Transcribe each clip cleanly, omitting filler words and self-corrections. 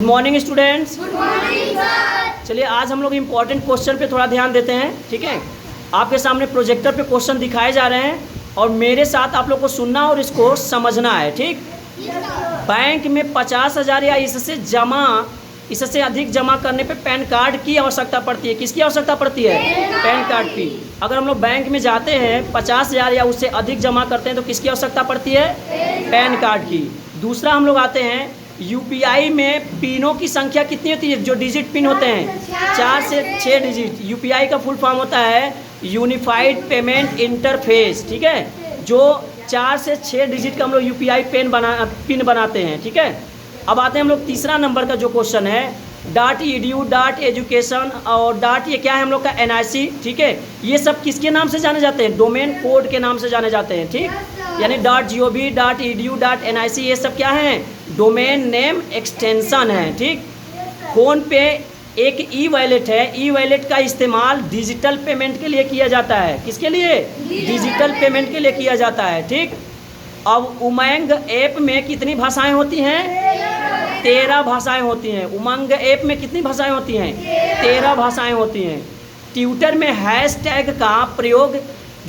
Good morning students. Good morning sir. चलिए आज हम लोग इम्पोर्टेंट क्वेश्चन पे थोड़ा ध्यान देते हैं, ठीक है। आपके सामने प्रोजेक्टर पे क्वेश्चन दिखाए जा रहे हैं और मेरे साथ आप लोग को सुनना और इसको समझना है, ठीक। बैंक में 50,000 या इससे अधिक जमा करने पे पैन कार्ड की आवश्यकता पड़ती है। किसकी आवश्यकता पड़ती है? पैन कार्ड की। अगर हम लोग बैंक में जाते हैं 50,000 या उससे अधिक जमा करते हैं तो किसकी आवश्यकता पड़ती है? पैन कार्ड की। दूसरा हम लोग आते हैं यूपीआई में पिनों की संख्या कितनी होती है? जो डिजिट पिन होते हैं 4 से 6 डिजिट। यूपीआई का फुल फॉर्म होता है यूनिफाइड पेमेंट इंटरफेस, ठीक है। जो 4 से 6 डिजिट का हम लोग यूपीआई पिन बनाते हैं, ठीक है। अब आते हैं हम लोग तीसरा नंबर का जो क्वेश्चन है .edu .education और ये क्या है हम लोग का NIC, ठीक है। ये सब किसके नाम से जाने जाते हैं? डोमेन कोड के नाम से जाने जाते हैं, ठीक। यानी .gov .edu .NIC ये सब क्या है? डोमेन नेम एक्सटेंशन है, ठीक। फ़ोन पे एक ई वॉलेट है। ई वॉलेट का इस्तेमाल डिजिटल पेमेंट के लिए किया जाता है। किसके लिए? डिजिटल पेमेंट के लिए किया जाता है, ठीक। अब उमंग ऐप में कितनी भाषाएं होती हैं? 13 भाषाएं होती हैं। उमंग ऐप में कितनी भाषाएं होती हैं? 13 भाषाएं होती हैं। ट्विटर में हैशटैग का प्रयोग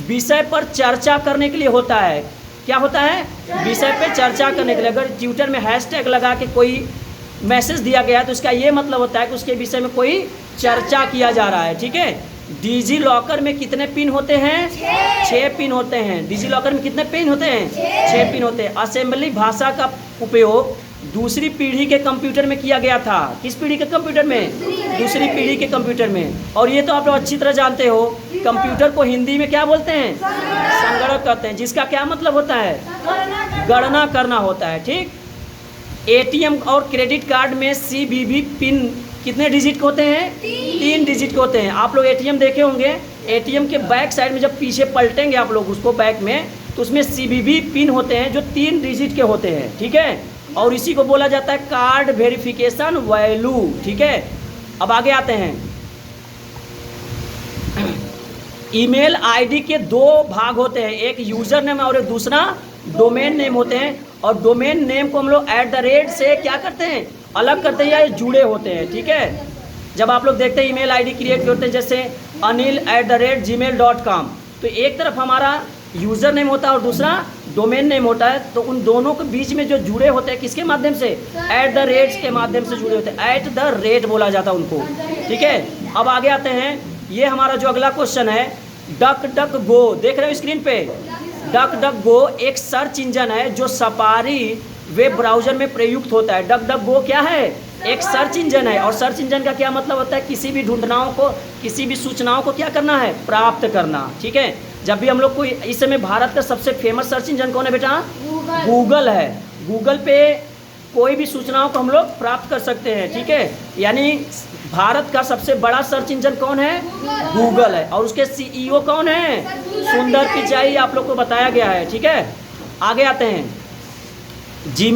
विषय पर चर्चा करने के लिए होता है। क्या होता है? विषय पे चर्चा करने के लिए। अगर ट्विटर में हैशटैग लगा के कोई मैसेज दिया गया तो इसका ये मतलब होता है कि उसके विषय में कोई चर्चा किया जा रहा है, ठीक है। डिजी लॉकर में कितने पिन होते हैं? 6 पिन होते हैं। डिजी लॉकर में कितने पिन होते हैं? 6 पिन होते हैं। असेंबली भाषा का उपयोग दूसरी पीढ़ी के कंप्यूटर में किया गया था। किस पीढ़ी के कंप्यूटर में? दूसरी पीढ़ी के कंप्यूटर में। और ये तो आप लोग अच्छी तरह जानते हो, कंप्यूटर को हिंदी में क्या बोलते हैं? संगणक कहते हैं, जिसका क्या मतलब होता है? गणना करना होता है, ठीक। एटीएम और क्रेडिट कार्ड में CVV पिन कितने डिजिट के होते हैं? 3 डिजिट के होते हैं। आप लोग एटीएम देखे होंगे। एटीएम के बैक साइड में जब पीछे पलटेंगे आप लोग उसको बैक में, तो उसमें CVV पिन होते हैं जो 3 डिजिट के होते हैं, ठीक है। और इसी को बोला जाता है कार्ड वेरिफिकेशन वैल्यू, ठीक है। अब आगे आते हैं। ईमेल आईडी के 2 भाग होते हैं, एक यूजर नेम और एक दूसरा डोमेन नेम होते हैं। और डोमेन नेम को हम लोग @ से क्या करते हैं? अलग करते हैं या जुड़े होते हैं, ठीक है। जब आप लोग देखते हैं ईमेल आईडी क्रिएट करते हैं जैसे anil@gmail.com, तो एक तरफ हमारा यूज़र नेम होता है और दूसरा डोमेन नेम होता है। तो उन दोनों के बीच में जो जुड़े होते हैं किसके माध्यम से? @ के माध्यम से जुड़े होते हैं। @ बोला जाता है उनको, ठीक है। अब आगे आते हैं। ये हमारा जो अगला क्वेश्चन है DuckDuckGo, देख रहे हो स्क्रीन पे? DuckDuckGo एक सर्च इंजन है जो सफारी वेब ब्राउज़र में प्रयुक्त होता है। DuckDuckGo क्या है? एक सर्च इंजन है। और सर्च इंजन का क्या मतलब होता है? किसी भी किसी भी सूचनाओं को क्या करना है? प्राप्त करना, ठीक है। जब भी हम लोग को इस समय भारत का सबसे फेमस सर्च इंजन कौन है बेटा? गूगल है। गूगल पे कोई भी सूचनाओं को हम लोग प्राप्त कर सकते हैं, ठीक है। यानी भारत का सबसे बड़ा सर्च इंजन कौन है? गूगल है। और उसके CEO कौन है? सुंदर पिचाई, आप लोग को बताया गया है, ठीक है। आगे आते हैं। जी